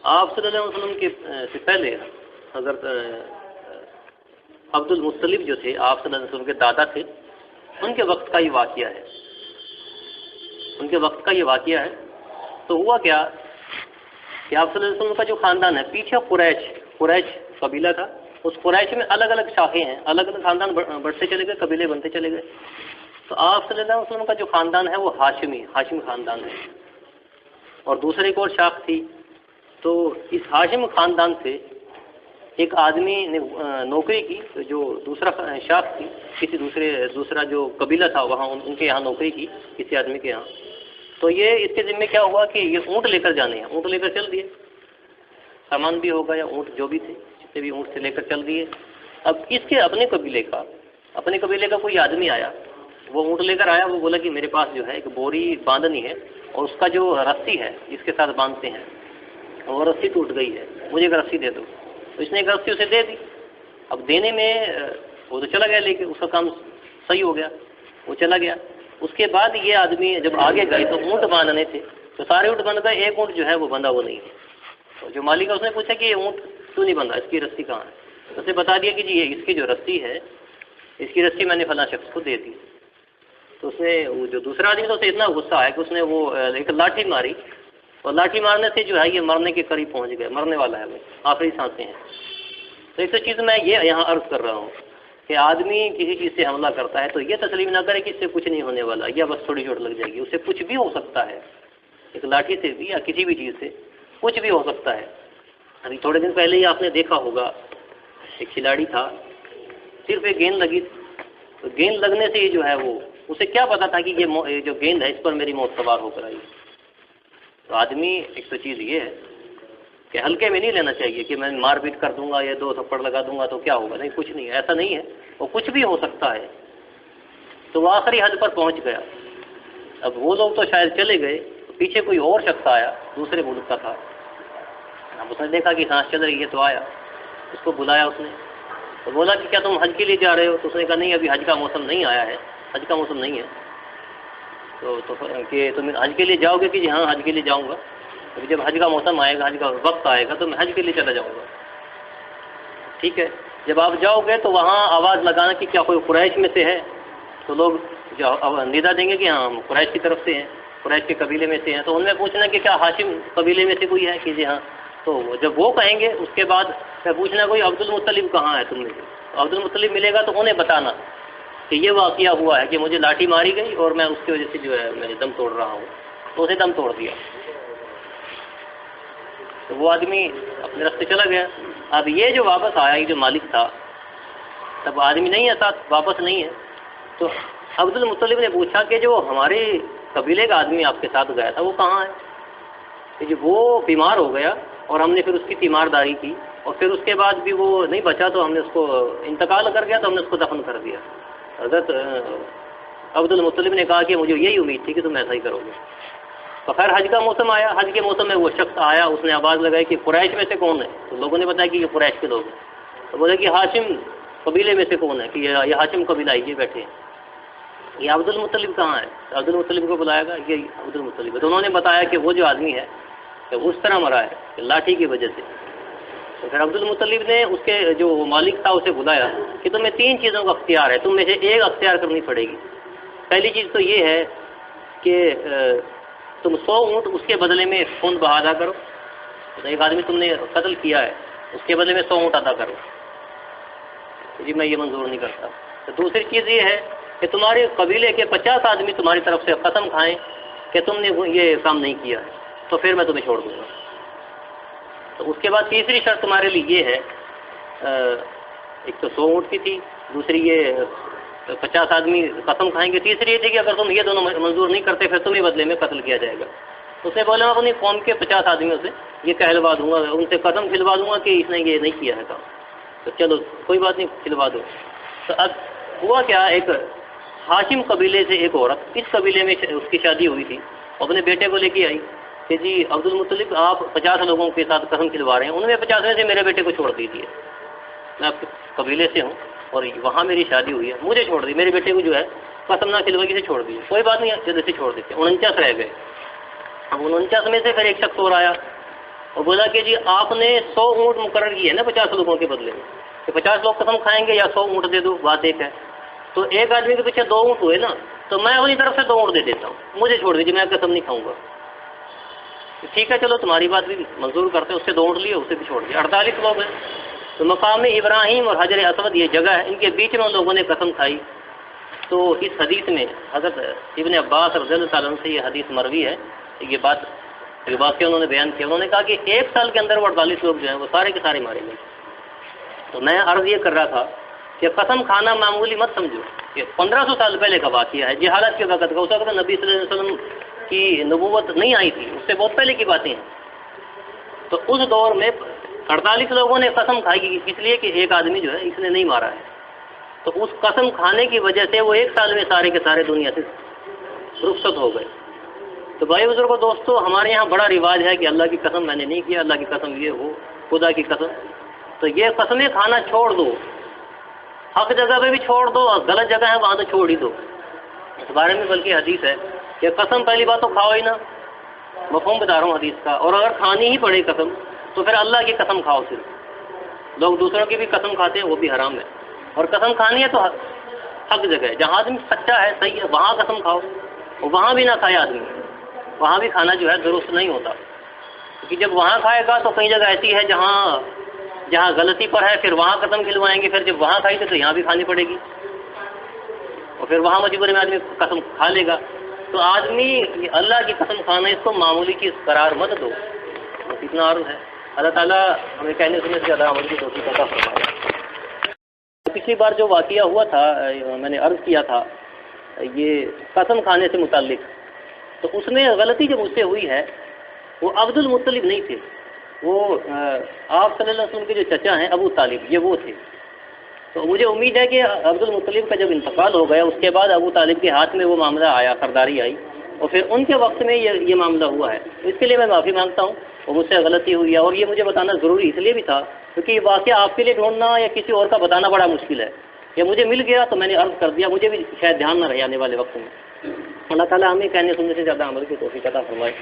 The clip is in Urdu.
آپ صلی اللہ علیہ وسلم کے سے پہلے حضرت عبد المطلب جو تھے، آپ صلی اللہ علیہ وسلم کے دادا تھے، ان کے وقت کا یہ واقعہ ہے، ان کے وقت کا یہ واقعہ ہے۔ تو ہوا کیا کہ آپ صلی اللہ علیہ وسلم کا جو خاندان ہے، پیچھے قریش قبیلہ تھا، اس قریش میں الگ الگ شاخیں ہیں، الگ الگ خاندان بڑھتے چلے گئے، قبیلے بنتے چلے گئے۔ تو آپ صلی اللہ علیہ وسلم کا جو خاندان ہے وہ ہاشمی خاندان ہے، اور دوسرے ایک اور شاخ تھی۔ تو اس ہاشم خاندان سے ایک آدمی نے نوکری کی، جو دوسرا شاخ تھی، کسی دوسرا جو قبیلہ تھا وہاں ان کے یہاں نوکری کی کسی آدمی کے یہاں۔ تو یہ اس کے ذمہ کیا ہوا کہ یہ اونٹ لے کر جانے ہیں، اونٹ لے کر چل دیے، سامان بھی ہوگا یا اونٹ جو بھی تھے، جتنے بھی اونٹ سے لے کر چل دیے۔ اب اس کے اپنے قبیلے کا کوئی آدمی آیا، وہ اونٹ لے کر آیا، وہ بولا کہ میرے پاس جو ہے ایک بوری باندھنی ہے، اور اس کا جو رسی ہے جس کے ساتھ باندھتے ہیں وہ رسی ٹوٹ گئی ہے، مجھے ایک رسی دے دو۔ تو اس نے ایک رسی اسے دے دی۔ اب دینے میں وہ تو چلا گیا، لے کے اس کا کام صحیح ہو گیا، وہ چلا گیا۔ اس کے بعد یہ آدمی جب آگے گئے تو اونٹ باندھنے تھے، تو سارے اونٹ بندھ گئے، ایک اونٹ جو ہے وہ بندھا وہ نہیں ہے۔ تو جو مالک ہے اس نے پوچھا کہ یہ اونٹ کیوں نہیں بندھا، اس کی رسی کہاں ہے؟ اس نے بتا دیا کہ جی یہ اس کی جو رسی ہے، اس کی رسی میں نے فلاں شخص کو دے دی۔ تو اس نے وہ جو دوسرا آدمی تھا اسے اتنا غصہ آیا کہ اس نے وہ ایک لاٹھی ماری، اور لاٹھی مارنے سے جو ہے یہ مرنے کے قریب پہنچ گئے، مرنے والا ہے، وہ آخری سانسیں ہیں۔ تو ایک چیز میں یہ یہاں عرض کر رہا ہوں کہ آدمی کسی چیز سے حملہ کرتا ہے تو یہ تسلیم نہ کرے کہ اس سے کچھ نہیں ہونے والا، یا بس تھوڑی چوٹ لگ جائے گی، اس سے کچھ بھی ہو سکتا ہے، ایک لاٹھی سے بھی یا کسی بھی چیز سے کچھ بھی ہو سکتا ہے۔ ابھی تھوڑے دن پہلے ہی آپ نے دیکھا ہوگا، ایک کھلاڑی تھا، صرف ایک گیند لگی، تو گیند لگنے سے ہی جو ہے وہ اسے کیا پتا تھا کہ یہ جو گیند ہے اس پر میری موت سوار ہو کر آئی۔ تو آدمی ایک تو چیز یہ ہے کہ ہلکے میں نہیں لینا چاہیے کہ میں مار پیٹ کر دوں گا یا 2 تھپڑ لگا دوں گا تو کیا ہوگا، نہیں، کچھ نہیں، ایسا نہیں ہے، وہ کچھ بھی ہو سکتا ہے۔ تو وہ آخری حد پر پہنچ گیا۔ اب وہ لوگ تو شاید چلے گئے، پیچھے کوئی اور شخص آیا، دوسرے ملک کا تھا۔ اب اس نے دیکھا کہ سانس چل رہی ہے تو آیا، اس کو بلایا اس نے، تو بولا کہ کیا تم حج کے لیے جا رہے ہو؟ تو اس نے کہا نہیں، ابھی حج کا موسم نہیں آیا ہے، حج کا موسم نہیں ہے۔ تو کہ تم حج کے لیے جاؤ گے؟ کہ جی ہاں حج کے لیے جاؤں گا، ابھی جب حج کا موسم آئے گا، حج کا وقت آئے گا تو میں حج کے لیے چلا جاؤں گا۔ ٹھیک ہے، جب آپ جاؤ گے تو وہاں آواز لگانا کہ کیا کوئی قریش میں سے ہے، تو لوگ جو ندا دیں گے کہ ہاں ہم قریش کی طرف سے ہیں، قریش کے قبیلے میں سے ہیں۔ تو ان میں پوچھنا کہ کیا ہاشم قبیلے میں سے کوئی ہے؟ کہ جی ہاں۔ تو جب وہ کہیں گے اس کے بعد میں پوچھنا کوئی عبد المطلب کہاں ہے تم میں سے؟ عبد المطلب ملے گا تو انہیں بتانا کہ یہ واقعہ ہوا ہے کہ مجھے لاٹھی ماری گئی اور میں اس کی وجہ سے جو ہے میں دم توڑ رہا ہوں۔ تو اسے دم توڑ دیا، تو وہ آدمی اپنے راستے چلا گیا۔ اب یہ جو واپس آیا، یہ جو مالک تھا، تب آدمی نہیں ہے ساتھ، واپس نہیں ہے۔ تو عبد المطلب نے پوچھا کہ جو ہمارے قبیلے کا آدمی آپ کے ساتھ گیا تھا وہ کہاں ہے؟ کہ جو وہ بیمار ہو گیا اور ہم نے پھر اس کی تیمارداری کی، اور پھر اس کے بعد بھی وہ نہیں بچا تو ہم نے اس کو انتقال کر گیا تو ہم نے اس کو دفن کر دیا۔ حضرت عبد المطلب نے کہا کہ مجھے یہی امید تھی کہ تم ایسا ہی کرو گے۔ تو خیر حج کا موسم آیا، حج کے موسم میں وہ شخص آیا، اس نے آواز لگائی کہ قریش میں سے کون ہے؟ تو لوگوں نے بتایا کہ یہ قریش کے لوگ ہیں۔ تو بولے کہ ہاشم قبیلے میں سے کون ہے؟ کہ یہ ہاشم قبیلہ ہے، یہ بیٹھے ہیں۔ یہ عبد المطلب کہاں ہے؟ تو عبد المطلب کو بلایا گیا، یہ عبد المطلب ہے۔ تو انہوں نے بتایا کہ وہ جو آدمی ہے کہ اس طرح مرا ہے کہ لاٹھی کی وجہ سے۔ تو پھر عبد المطلب نے اس کے جو مالک تھا اسے بلایا کہ تمہیں 3 چیزوں کا اختیار ہے، تم میں سے ایک اختیار کرنی پڑے گی۔ پہلی چیز تو یہ ہے کہ تم 100 اونٹ اس کے بدلے میں خون بہا ادا کرو، ایک آدمی تم نے قتل کیا ہے اس کے بدلے میں 100 اونٹ ادا کرو۔ جی میں یہ منظور نہیں کرتا۔ تو دوسری چیز یہ ہے کہ تمہارے قبیلے کے 50 آدمی تمہاری طرف سے قسم کھائیں کہ تم نے یہ کام نہیں کیا ہے، تو پھر میں تمہیں چھوڑ دوں گا۔ تو اس کے بعد تیسری شرط تمہارے لیے یہ ہے، ایک تو 100 اونٹ کی تھی، دوسری یہ 50 آدمی قسم کھائیں گے، تیسری یہ تھی کہ اگر تم یہ دونوں منظور نہیں کرتے پھر تمہیں بدلے میں قتل کیا جائے گا۔ اس نے بولا میں اپنی قوم کے 50 آدمیوں سے یہ کہلوا دوں گا، ان سے قسم کھلوا دوں گا کہ اس نے یہ نہیں کیا ہے کام۔ تو چلو کوئی بات نہیں، کھلوا دو۔ تو اب ہوا کیا، ایک ہاشم قبیلے سے ایک عورت اس قبیلے میں اس کی شادی ہوئی تھی، اپنے بیٹے کو لے کے آئی کہ جی عبد المطلب آپ 50 لوگوں کے ساتھ قسم کھلوا رہے ہیں، ان میں 50 میں سے میرے بیٹے کو چھوڑ دیجیے، میں آپ کے قبیلے سے ہوں اور وہاں میری شادی ہوئی ہے، مجھے چھوڑ دی، میرے بیٹے کو جو ہے قسم نہ کھلوائی سے چھوڑ دی۔ کوئی بات نہیں، جلدی سے چھوڑ دیتے۔ 49 رہ گئے۔ اب 49 میں سے پھر ایک شخص اور آیا اور بولا کہ جی آپ نے 100 اونٹ مقرر کی ہے نا 50 لوگوں کے بدلے میں، کہ 50 لوگ قسم کھائیں گے یا 100 اونٹ دے دو، بات ایک ہے. تو ایک آدمی کے پیچھے 2 اونٹ ہوئے نا، تو میں اپنی طرف سے 2 اونٹ دے دیتا ہوں، مجھے چھوڑ دیجیے، میں قسم نہیں کھاؤں گا. ٹھیک ہے چلو تمہاری بات بھی منظور کرتے ہیں، اس سے 2 اونٹ لیے، اسے بھی چھوڑ دیا. 48 لوگ ہیں. تو مقام ابراہیم اور حجر اسود یہ جگہ ہے، ان کے بیچ میں ان لوگوں نے قسم کھائی. تو اس حدیث میں حضرت ابن عباس رضی اللہ تعالیٰ عنہ سے یہ حدیث مروی ہے، یہ بات یہ واقعہ انہوں نے بیان کیا. انہوں نے کہا کہ 1 سال کے اندر وہ 48 لوگ جو ہیں وہ سارے کے سارے مارے گئے. تو میں عرض یہ کر رہا تھا کہ قسم کھانا معمولی مت سمجھو، کہ 1500 سال پہلے کا واقعہ ہے، جہالت کے وقت کا. اس وقت نبی صلی اللہ علیہ وسلم کی نبوت نہیں آئی تھی، اس سے بہت پہلے کی باتیں ہیں. تو اس دور میں 48 لوگوں نے قسم کھائی، اس لیے کہ ایک آدمی جو ہے اس نے نہیں مارا ہے. تو اس قسم کھانے کی وجہ سے وہ 1 سال میں سارے کے سارے دنیا سے رخصت ہو گئے. تو بھائی بزرگوں دوستو، ہمارے یہاں بڑا رواج ہے کہ اللہ کی قسم میں نے نہیں کیا، اللہ کی قسم یہ ہو، خدا کی قسم. تو یہ قسمیں کھانا چھوڑ دو، حق جگہ پہ بھی چھوڑ دو، اور غلط جگہ ہے وہاں تو چھوڑ ہی دو. اس بارے میں بلکہ حدیث ہے کہ قسم پہلی بات تو کھاؤ ہی نا، مفہوم بتا رہا ہوں حدیث کا. اور اگر کھانی ہی پڑے قسم تو پھر اللہ کی قسم کھاؤ. صرف لوگ دوسروں کی بھی قسم کھاتے ہیں، وہ بھی حرام ہے. اور قسم کھانی ہے تو حق جگہ ہے، جہاں آدمی سچا ہے، صحیح ہے، وہاں قسم کھاؤ. اور وہاں بھی نہ کھائے آدمی، وہاں بھی کھانا جو ہے درست نہیں ہوتا. کیونکہ جب وہاں کھائے گا تو کئی جگہ ایسی ہے جہاں غلطی پر ہے، پھر وہاں قسم کھلوائیں گے. پھر جب وہاں کھائی تو یہاں بھی کھانی پڑے گی، اور پھر وہاں مجبوری میں آدمی قسم کھا لے گا. تو آدمی اللہ کی قسم کھانا اس کو معمولی چیز قرار مت دو. بس اتنا عرض ہے. اللہ تعالیٰ ہمیں کہنے سننے سے زیادہ عمل کی توفیق عطا فرمائے. پچھلی بار جو واقعہ ہوا تھا، میں نے عرض کیا تھا یہ قسم کھانے سے متعلق، تو اس میں غلطی جو مجھ سے ہوئی ہے وہ عبد المطلب نہیں تھے، وہ آپ صلی اللہ علیہ وسلم کے جو چچا ہیں ابو طالب، یہ وہ تھے. تو مجھے امید ہے کہ عبد المطلب کا جب انتقال ہو گیا، اس کے بعد ابو طالب کے ہاتھ میں وہ معاملہ آیا، سرداری آئی، اور پھر ان کے وقت میں یہ معاملہ ہوا ہے. اس کے لیے میں معافی مانگتا ہوں، اور مجھ سے غلطی ہوئی ہے. اور یہ مجھے بتانا ضروری اس لیے بھی تھا کیونکہ یہ واقعہ آپ کے لیے ڈھونڈنا یا کسی اور کا بتانا بڑا مشکل ہے. یہ مجھے مل گیا تو میں نے عرض کر دیا، مجھے بھی شاید دھیان نہ رہے آنے والے وقت میں. اللہ تعالیٰ ہمیں کہنے سننے سے زیادہ عمل کی توفیق عطا فرمائے.